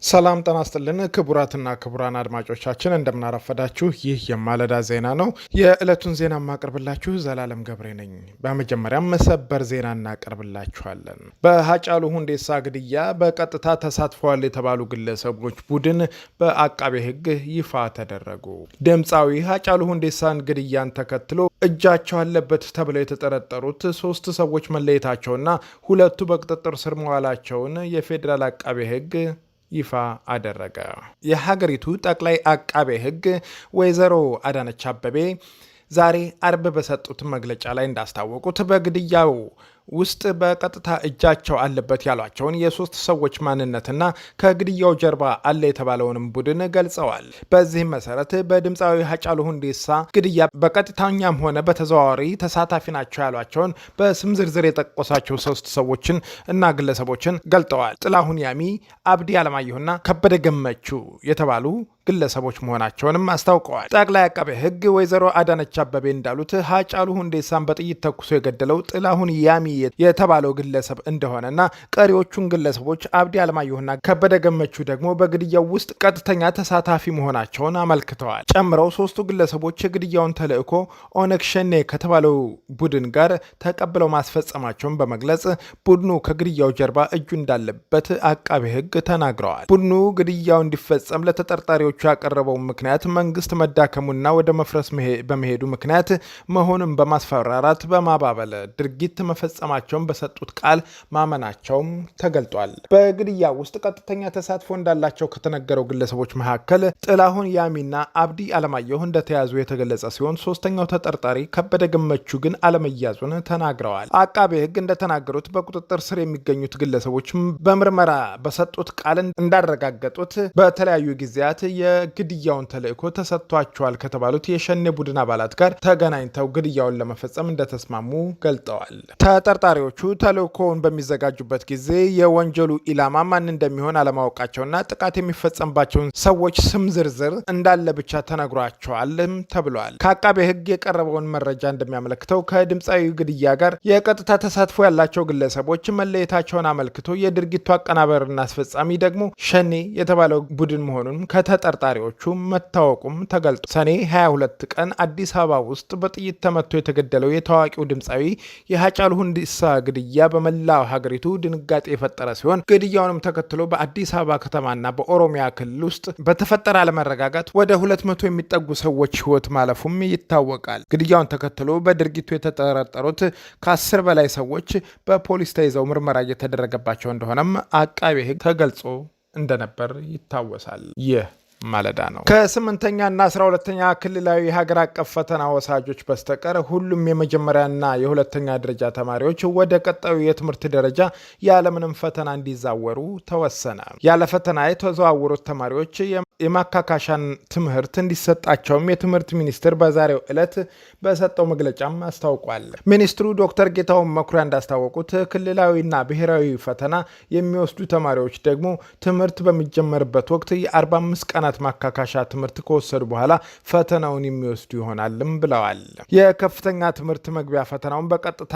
ሰላም ጤና ይስጥልን ክቡራትና ክቡራን አድማጮቻችን እንደምናረፈዳችሁ ይህ የማለዳ ዜና ነው። የዕለቱን ዜና ማቀርብላችሁ ዘላለም ገብሬ ነኝ። በመጀመሪያም ሰበር ዜና እናቀርብላችኋለን። በሃጫሉ ሁንዴሳ ግድያ በቀጥታ ተሳትፈዋል የተባሉ ግለሰቦች ቡድን በአቃቤ ሕግ ይፋ ተደረጉ። ድምፃዊ ሃጫሉ ሁንዴሳን ግድያን ተከትሎ እጃቸው አለበት ተብለው የተጠረጠሩት 3 ሰዎች መለየታቸውና 2ቱ በቁጥጥር ስር መዋላቸውን የፌዴራል አቃቤ ሕግ ይፋ አደረገ። የሀገሪቱ ጠቅላይ አቃቤ ሕግ ወይዘሮ አዳነች አበቤ ዛሬ አርብ በሰጡት መግለጫ ላይ እንዳስታወቁት በግድያው ውስጥ በቀጥታ እጃቸው አለበት ያሏቸውን የ3 ሰዎች ማንነትና ከግድያው ጀርባ አለ የተባለውንም ቡድን ገልጸዋል። በዚህም መሰረት በድምፃዊ ሃጫሉ ሁንዴሳ ግድያ በቀጥታኛም ሆነ በተዘዋዋሪ ተሳታፊ ናቸው ያሏቸውን በስም ዝርዝር የጠቆሳቸው 3 ሰዎችን እና ግለሰቦችን ገልጠዋል። ጥላሁን ያሚ፣ አብዲ አለማየሁና ከበደ ገመቹ የተባሉ ግለሰቦች መሆናቸውንም አስታውቀዋል። ጠቅላይ አቃቤ ሕግ ወይዘሮ አዳነች አበቤ እንዳሉት ሃጫሉ ሁንዴሳን በጥይት ተኩሶ የገደለው ጥላሁን ያሚ የተባለው ግለሰብ እንደሆነና ቀሪዎቹን ግለሰቦች አብዲ አለማየሁና ከበደ ገመቹ ደግሞ በግድያው ውስጥ ቀጥተኛ ተሳታፊ መሆናቸውን አመልክተዋል። ጨምረው 3ቱ ግለሰቦች የግድያውን ተልዕኮ ኦነግ ሸኔ ከተባለው ቡድን ጋር ተቀብለው ማስፈጸማቸውን በመግለጽ ቡድኑ ከግድያው ጀርባ እጁ እንዳለበት አቃቤ ሕግ ተናግረዋል። ቡድኑ ግድያው እንዲፈጸም ለተጠርጣሪዎች ያቀረበው ምክንያት መንግስት መዳከሙና ወደ መፍረስ በመሄዱ ምክንያት መሆኑን በማስፈራራት በማባበል ድርጊት መፈጸማቸውን በሰጡት ቃል ማመናቸውም ተገልጧል። በግድያ ውስጥ ቀጥተኛ ተሳትፎ እንዳላቸው ከተነገረው ግለሰቦች መካከል ጥላሁን ያሚና አብዲ አለማየሁ እንደተያዙ የተገለጸ ሲሆን 3ኛው ተጠርጣሪ ከበደ ገመቹ ግን አለመያዙን ተናግረዋል። አቃቤ ሕግ እንደተናገሩት በቁጥጥር ስር የሚገኙት ግለሰቦች በምርመራ በሰጡት ቃል እንዳረጋገጡት በተለያዩ ጊዜያት የግድያውን ተልዕኮ ተሰጥቷቸዋል ከተባሉት የሸኔ ቡድን አባላት ጋር ተገናኝተው ግድያውን ለመፈጸም እንደተስማሙ ገልጠዋል። ተጠርጣሪዎቹ ተልዕኮውን በሚዘጋጁበት ጊዜ የወንጀሉ ኢላማ ማን እንደሚሆን አለማወቃቸውና ጥቃት የሚፈጸምባቸውን ሰዎች ስም ዝርዝር እንዳለ ብቻ ተነግሯቸዋልም ተብሏል። ከአቃቤ ሕግ የቀረበውን መረጃ እንደሚያመለክተው ከድምፃዊ ግድያ ጋር የቀጥታ ተሳትፎ ያላቸው ግለሰቦች መለየታቸውን አመልክቶ የድርጊቱ አቀናበርና አስፈጻሚ ደግሞ ሸኔ የተባለው ቡድን መሆኑን ከተጠርጣሪዎቹ መታወቁም ተገልጦ ሰኔ 22 ቀን አዲስ አበባ ውስጥ በጥይት ተመቶ የተገደለው የታዋቂው ድምፃዊ የሃጫሉ ሁንዴሳ ግድያ በመላው ሀገሪቱ ድንጋጤ የፈጠረ ሲሆን ግድያውንም ተከትሎ በአዲስ አበባ ከተማና በኦሮሚያ ክልል ውስጥ በተፈጠረ አለመረጋጋት ወደ 200 የሚጠጉ ሰዎች ሕይወት ማለፉም ይታወቃል። ግድያውን ተከትሎ በድርጊቱ የተጠረጠሩት ከ10 በላይ ሰዎች በፖሊስ ተይዘው ምርመራ እየተደረገባቸው እንደሆነም አቃቤ ሕግ ተገልጾ እንደነበር ይታወሳል። ይህ ማለዳ ነው። ከ8ኛና 12ኛ ክልላዊ ሀገር አቀፍ ፈተና ወሳጆች በስተቀር ሁሉም የመጀመሪያና የሁለተኛ ደረጃ ተማሪዎች ወደ ቀጣዩ የትምህርት ደረጃ ያለምንም ፈተና እንዲዛወሩ ተወሰነ። ያለ ፈተና የተዘዋወሩት ተማሪዎች የማካካሻን ትምህርት እንዲሰጣቸውም የትምህርት ሚኒስቴር በዛሬው ዕለት በሰጠው መግለጫም አስታውቋል። ሚኒስትሩ ዶክተር ጌታሁን መኩሪያ እንዳስታወቁት ክልላዊና ብሔራዊ ፈተና የሚወስዱ ተማሪዎች ደግሞ ትምህርት በሚጀመርበት ወቅት የ45 ቀናት ማካካሻ ትምህርት ከወሰዱ በኋላ ፈተናውን የሚወስዱ ይሆናልም ብለዋል። የከፍተኛ ትምህርት መግቢያ ፈተናውን በቀጥታ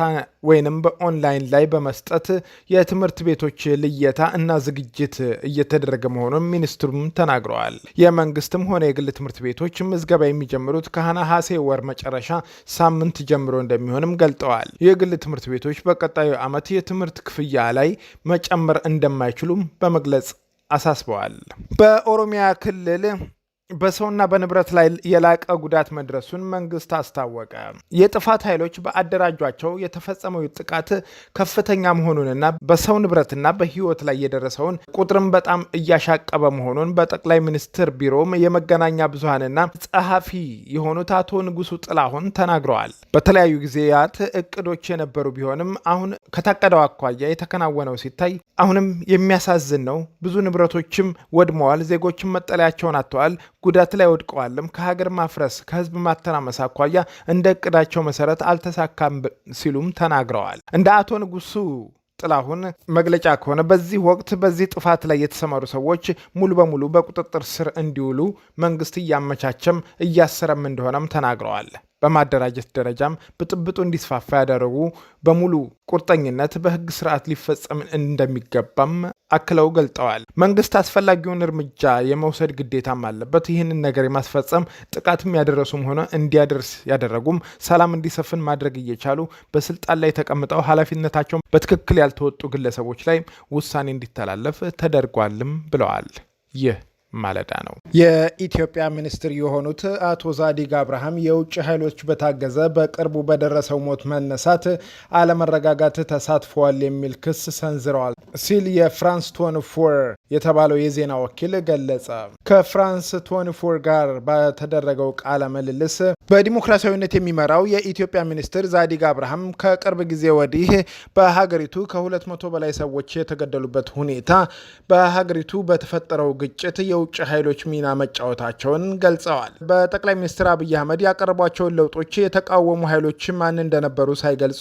ወይንም በኦንላይን ላይ በመስጠት የትምህርት ቤቶች ልየታ እና ዝግጅት እየተደረገ መሆኑን ሚኒስትሩም ተናግረዋል። የመንግስትም ሆነ የግል ትምህርት ቤቶች ምዝገባ የሚጀምሩት ከነሐሴ ወር መጨረሻ ሳምንት ጀምሮ እንደሚሆንም ገልጠዋል። የግል ትምህርት ቤቶች በቀጣዩ ዓመት የትምህርት ክፍያ ላይ መጨመር እንደማይችሉም በመግለጽ አሳስበዋል። በኦሮሚያ ክልል በሰውና በንብረት ላይ የላቀ ጉዳት መድረሱን መንግስት አስታወቀ። የጥፋት ኃይሎች በአደራጇቸው የተፈጸመው ጥቃት ከፍተኛ መሆኑንና በሰው ንብረትና በሕይወት ላይ የደረሰውን ቁጥርም በጣም እያሻቀበ መሆኑን በጠቅላይ ሚኒስትር ቢሮ የመገናኛ ብዙሃንና ጸሐፊ የሆኑት አቶ ንጉሱ ጥላሁን ተናግረዋል። በተለያዩ ጊዜያት እቅዶች የነበሩ ቢሆንም አሁን ከታቀደው አኳያ የተከናወነው ሲታይ አሁንም የሚያሳዝን ነው። ብዙ ንብረቶችም ወድመዋል። ዜጎችም መጠለያቸውን አጥተዋል። ጉዳት ላይ ወድቀዋልም። ከሀገር ማፍረስ ከህዝብ ማተናመስ አኳያ እንደ እቅዳቸው መሰረት አልተሳካም ሲሉም ተናግረዋል። እንደ አቶ ንጉሱ ጥላሁን መግለጫ ከሆነ በዚህ ወቅት በዚህ ጥፋት ላይ የተሰማሩ ሰዎች ሙሉ በሙሉ በቁጥጥር ስር እንዲውሉ መንግስት እያመቻቸም እያሰረም እንደሆነም ተናግረዋል። በማደራጀት ደረጃም ብጥብጡ እንዲስፋፋ ያደረጉ በሙሉ ቁርጠኝነት በህግ ስርዓት ሊፈጸም እንደሚገባም አክለው ገልጠዋል። መንግስት አስፈላጊውን እርምጃ የመውሰድ ግዴታም አለበት። ይህንን ነገር የማስፈጸም ጥቃትም ያደረሱም ሆነ እንዲያደርስ ያደረጉም ሰላም እንዲሰፍን ማድረግ እየቻሉ በስልጣን ላይ ተቀምጠው ኃላፊነታቸውን በትክክል ያልተወጡ ግለሰቦች ላይ ውሳኔ እንዲተላለፍ ተደርጓልም ብለዋል። ይህ ማለዳ ነው። የኢትዮጵያ ሚኒስትር የሆኑት አቶ ዛዲግ አብርሃም የውጭ ኃይሎች በታገዘ በቅርቡ በደረሰው ሞት መነሳት አለመረጋጋት ተሳትፈዋል የሚል ክስ ሰንዝረዋል ሲል የፍራንስ 24 የተባለው የዜና ወኪል ገለጸ። ከፍራንስ 24 ጋር በተደረገው ቃለ ምልልስ በዲሞክራሲያዊነት የሚመራው የኢትዮጵያ ሚኒስትር ዛዲግ አብርሃም ከቅርብ ጊዜ ወዲህ በሀገሪቱ ከ200 በላይ ሰዎች የተገደሉበት ሁኔታ በሀገሪቱ በተፈጠረው ግጭት የውጭ ኃይሎች ሚና መጫወታቸውን ገልጸዋል። በጠቅላይ ሚኒስትር አብይ አህመድ ያቀረቧቸውን ለውጦች የተቃወሙ ኃይሎች ማን እንደነበሩ ሳይገልጹ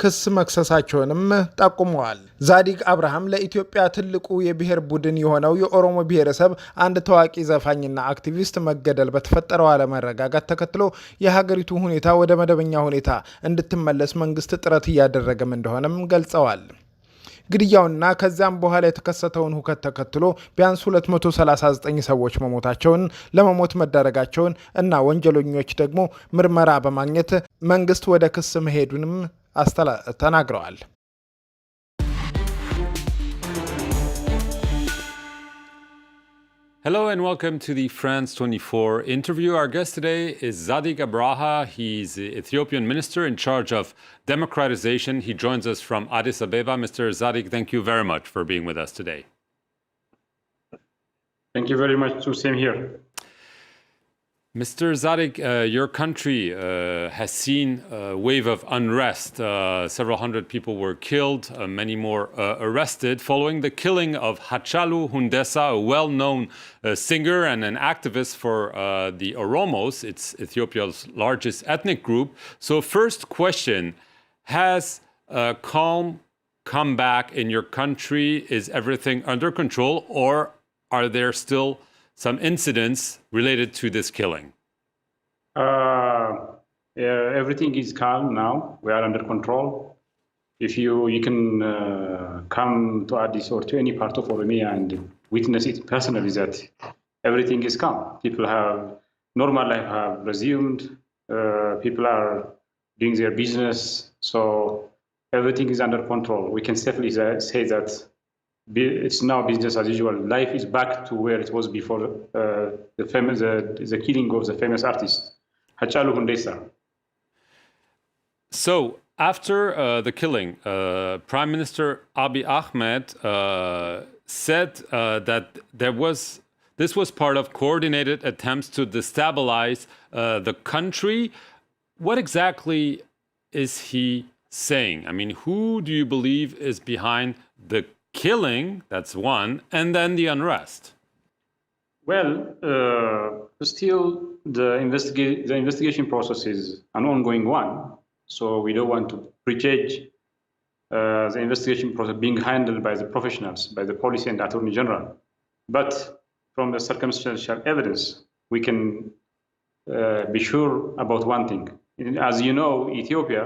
ክስ መክሰሳቸውንም ጠቁመዋል። ዛዲግ አብርሃም ለኢትዮጵያ ትልቁ የብሔር ቡድን የሆነው የኦሮሞ ብሔረሰብ አንድ ታዋቂ ዘፋኝና አክቲቪስት መገደል በተፈጠረው አለመረጋጋት ተከትሎ የሀገሪቱ ሁኔታ ወደ መደበኛ ሁኔታ እንድትመለስ መንግስት ጥረት እያደረገም እንደሆነም ገልጸዋል። ግድያውና ከዚያም በኋላ የተከሰተውን ሁከት ተከትሎ ቢያንስ 239 ሰዎች መሞታቸውን፣ ለመሞት መዳረጋቸውን እና ወንጀለኞች ደግሞ ምርመራ በማግኘት መንግስት ወደ ክስ መሄዱንም ተናግረዋል። Hello and welcome to the France 24 interview. Our guest today is Zadig Abraha. He's the Ethiopian minister in charge of democratization. He joins us from Addis Ababa. Mr. Zadig, thank you very much for being with us today. Thank you very much. Same here. Mr. Zadig, your country has seen a wave of unrest. Several hundred people were killed, many more arrested, following the killing of ሃጫሉ ሁንዴሳ, a well-known singer and an activist for the Oromos. It's Ethiopia's largest ethnic group. So first question, has calm come back in your country? Is everything under control, or are there still some incidents related to this killing? Everything is calm now. We are under control. If you can come to Addis or to any part of Oromia and witness it personally, that everything is calm. People have normal life have resumed. People are doing their business. So everything is under control. We can safely say that it's now business as usual. Life is back to where it was before the killing of the famous artist, ሃጫሉ ሁንዴሳ. So after the killing, Prime Minister Abiy Ahmed said that this was part of coordinated attempts to destabilize the country. What exactly is he saying? I mean, who do you believe is behind the killing? That's one, and then the unrest. Well, still the investigation process is an ongoing one, so we don't want to prejudge the investigation process being handled by the professionals, by the police and attorney general. But from the circumstantial evidence, we can be sure about one thing. As you know, Ethiopia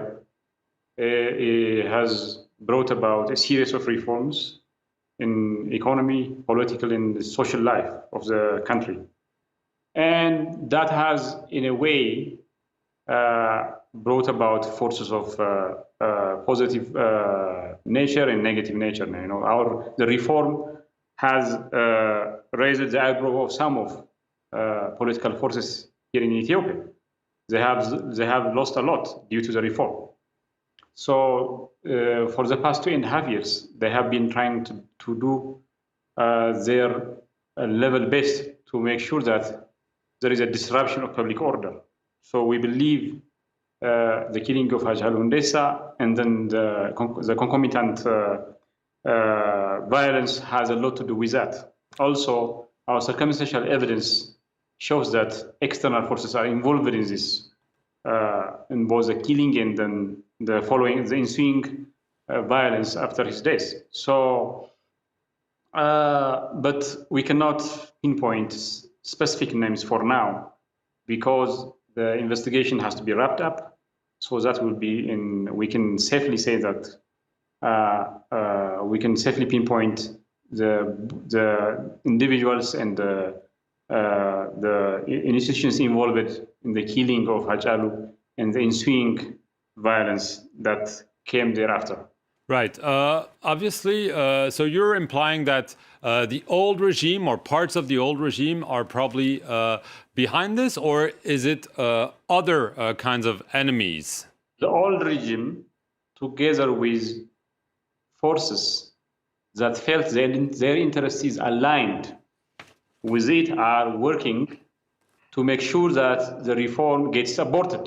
has brought about a series of reforms in economy, political, and social life of the country. And that has, in a way, brought about forces of positive nature and negative nature. You know, the reform has raised the eyebrow of some of political forces here in Ethiopia. They have lost a lot due to the reform. So for the past 2.5 years, they have been trying to do their level best to make sure that there is a disruption of public order. So we believe the killing of ሃጫሉ ሁንዴሳ and then the concomitant violence has a lot to do with that. Also, our circumstantial evidence shows that external forces are involved in this, in both the killing and then the ensuing violence after his death. So, but we cannot pinpoint specific names for now, because the investigation has to be wrapped up, so that will be we can safely say that we can safely pinpoint the individuals and the institutions involved in the killing of ሃጫሉ and the ensuing violence that came thereafter. Right. Obviously, so you're implying that the old regime or parts of the old regime are probably behind this, or is it other kinds of enemies? The old regime, together with forces that felt their interests is aligned with it, are working to make sure that the reform gets aborted.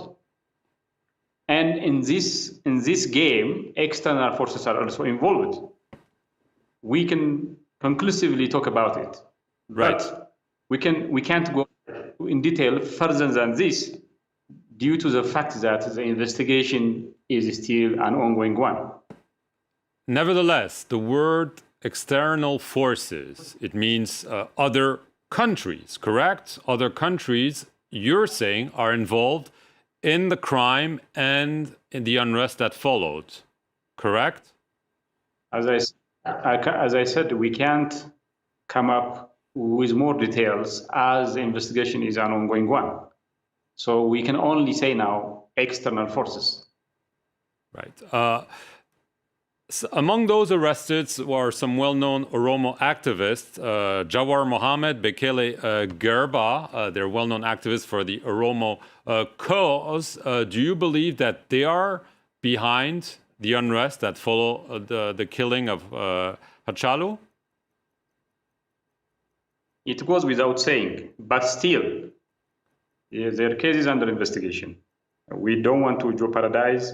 And in this game, external forces are also involved. We can conclusively talk about it, right. But we can't go in detail further than this due to the fact that the investigation is still an ongoing one. Nevertheless, the word external forces, it means other countries, correct? Other countries, you're saying, are involved in the crime and in the unrest that followed, correct? As I said, we can't come up with more details as the investigation is an ongoing one. So we can only say now external forces. Right. So among those arrested were some well-known Oromo activists, Jawar Mohammed, Bekele Gerba, they're well-known activists for the Oromo cause. Do you believe that they are behind the unrest that followed the killing of ሃጫሉ? It goes without saying, but still, their case is under investigation. We don't want to jeopardize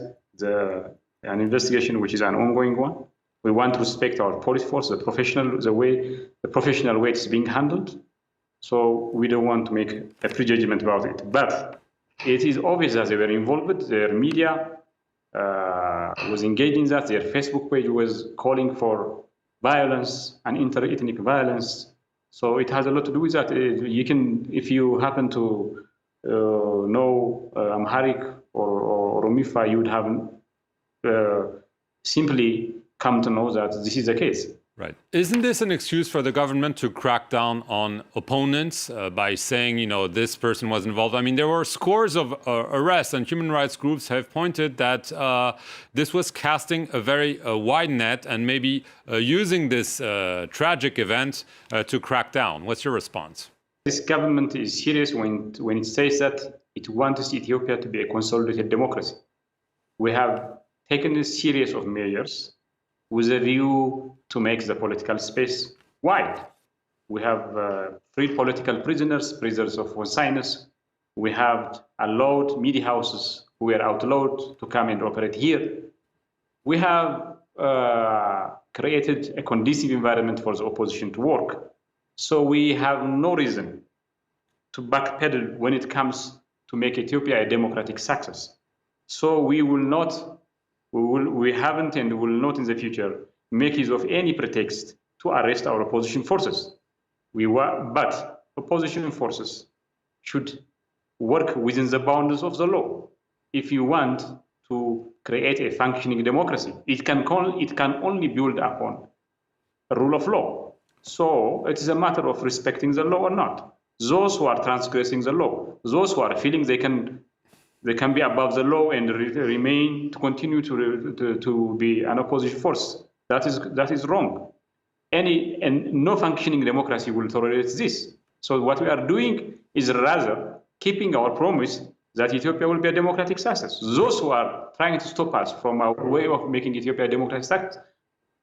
an investigation which is an ongoing one. We want to respect our police force, the professional way it's being handled. So we don't want to make a prejudgment about it. But it is obvious that they were involved. Their media was engaged in that. Their Facebook page was calling for violence and inter-ethnic violence. So it has a lot to do with that. You can, if you happen to know Amharic or Oromifa, you would have simply come to know that this is the case. Right. Isn't this an excuse for the government to crack down on opponents by saying, you know, this person was involved? I mean, there were scores of arrests, and human rights groups have pointed that this was casting a very wide net and maybe using this tragic event to crack down. What's your response? This government is serious when it says that it wants Ethiopia to be a consolidated democracy. We have taken a series of measures with a view to make the political space wide. We have freed political prisoners of consignors. We have allowed media houses who were outlawed to come and operate here. We have created a conducive environment for the opposition to work. So we have no reason to backpedal when it comes to make Ethiopia a democratic success. So we haven't and will not in the future make use of any pretext to arrest our opposition forces. But opposition forces should work within the boundaries of the law. If you want to create a functioning democracy, it can only build upon a rule of law. So it is a matter of respecting the law or not. Those who are transgressing the law, those who are feeling they can be above the law and continue to be an opposition force. That is wrong. And no functioning democracy will tolerate this. So what we are doing is rather keeping our promise that Ethiopia will be a democratic success. Those who are trying to stop us from our way of making Ethiopia a democratic success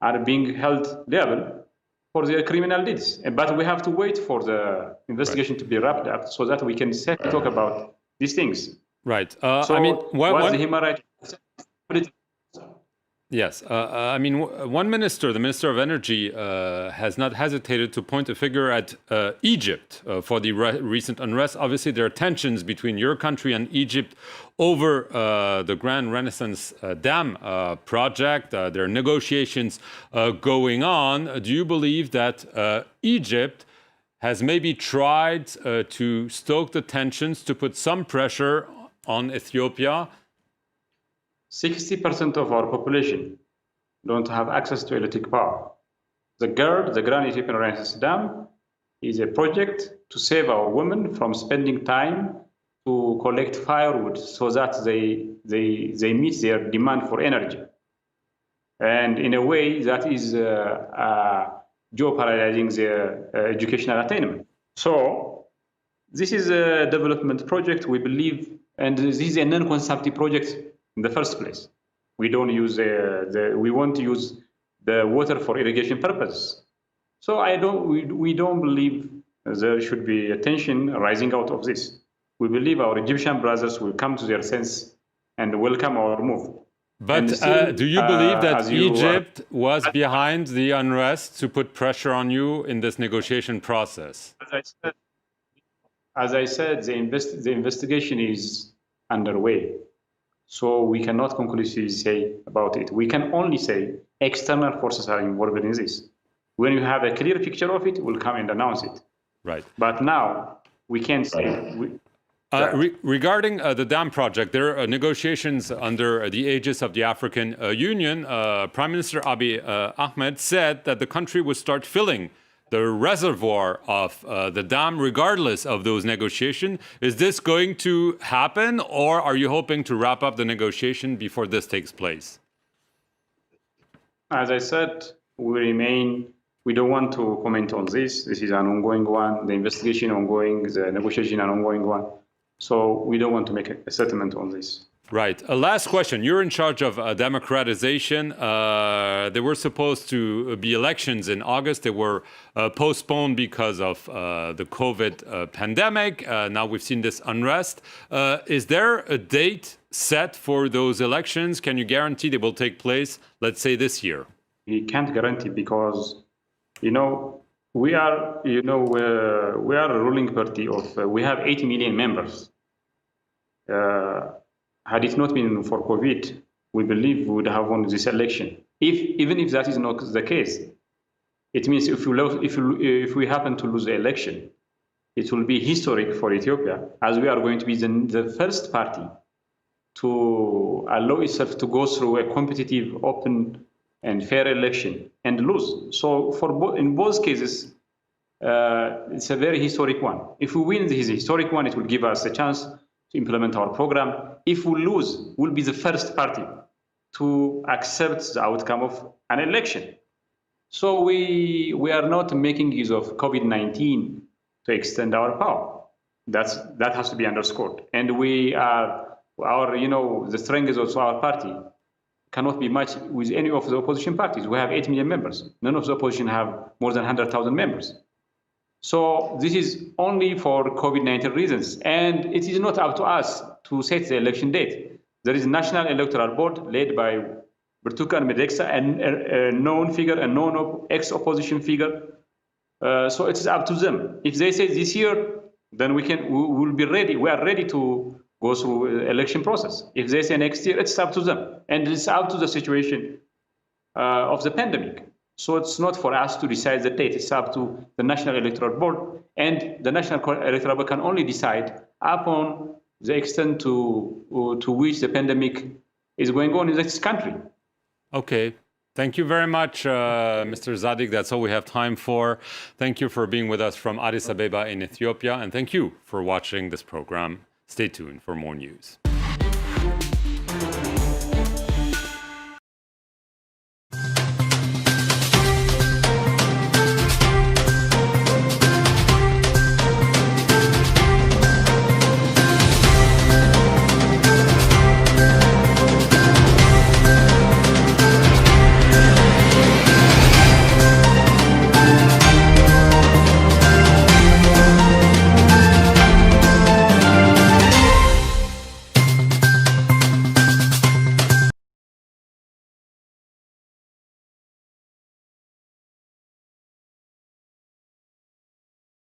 are being held liable for their criminal deeds. But we have to wait for the investigation to be wrapped up so that we can talk about these things. Right. So I mean, the human rights? Yes. I mean, one minister, the Minister of Energy, has not hesitated to point a finger at Egypt for the recent unrest. Obviously, there are tensions between your country and Egypt over the Grand Renaissance Dam project. There are negotiations going on. Do you believe that Egypt has maybe tried to stoke the tensions to put some pressure on Ethiopia? 60% of our population don't have access to electric power. The GERD, the Grand Ethiopian Renaissance Dam, is a project to save our women from spending time to collect firewood so that they meet their demand for energy. And in a way that is jeopardizing their educational attainment. So this is a development project, we believe, and this is a non-consumptive project in the first place. We don't use we want to use the water for irrigation purposes. So we don't believe there should be a tension rising out of this. We believe our Egyptian brothers will come to their sense and welcome our move. But still, do you believe that Egypt was as- behind the unrest to put pressure on you in this negotiation process? As I said, the investigation is underway. So we cannot conclusively say about it. We can only say external forces are involved in this. When you have a clear picture of it, we'll come and announce it. Right. But now we can't say. Regarding the dam project, there are negotiations under the aegis of the African Union. Prime Minister Abiy Ahmed said that the country would start filling the reservoir of the dam regardless of those negotiations. Is this going to happen, or are you hoping to wrap up the negotiation before this takes place? As I said, we don't want to comment on this. This is an ongoing one, the investigation ongoing, the negotiation an ongoing one. So we don't want to make a settlement on this. Right. Last question. You're in charge of democratization. There were supposed to be elections in August. They were postponed because of the COVID pandemic. Now we've seen this unrest. Is there a date set for those elections? Can you guarantee they will take place, let's say, this year? We can't guarantee because, we are a ruling party of, we have 80 million members. Had it not been for COVID, we believe we would have won this election. Even if that is not the case, it means if we happen to lose the election, it will be historic for Ethiopia, as we are going to be the first party to allow itself to go through a competitive, open, and fair election and lose. So in both cases, it's a very historic one. If we win this historic one, it will give us a chance to implement our program. If we lose, we'll be the first party to accept the outcome of an election. So we are not making use of COVID-19 to extend our power. That has to be underscored. And the strength of our party cannot be matched with any of the opposition parties. We have 8 million members. None of the opposition have more than 100,000 members. So this is only for COVID-19 reasons. And it is not up to us to set the election date. There is a National Electoral Board led by Bertukan Medeksa, a known figure, a known ex-opposition figure. So it is up to them. If they say this year, then we will be ready. We are ready to go through the election process. If they say next year, it's up to them. And it's up to the situation of the pandemic. So it's not for us to decide the date. It's up to the National Electoral Board. And the National Electoral Board can only decide upon the extent to which the pandemic is going on in this country. Okay. Thank you very much, Mr. Zadig. That's all we have time for. Thank you for being with us from Addis Ababa in Ethiopia. And thank you for watching this program. Stay tuned for more news.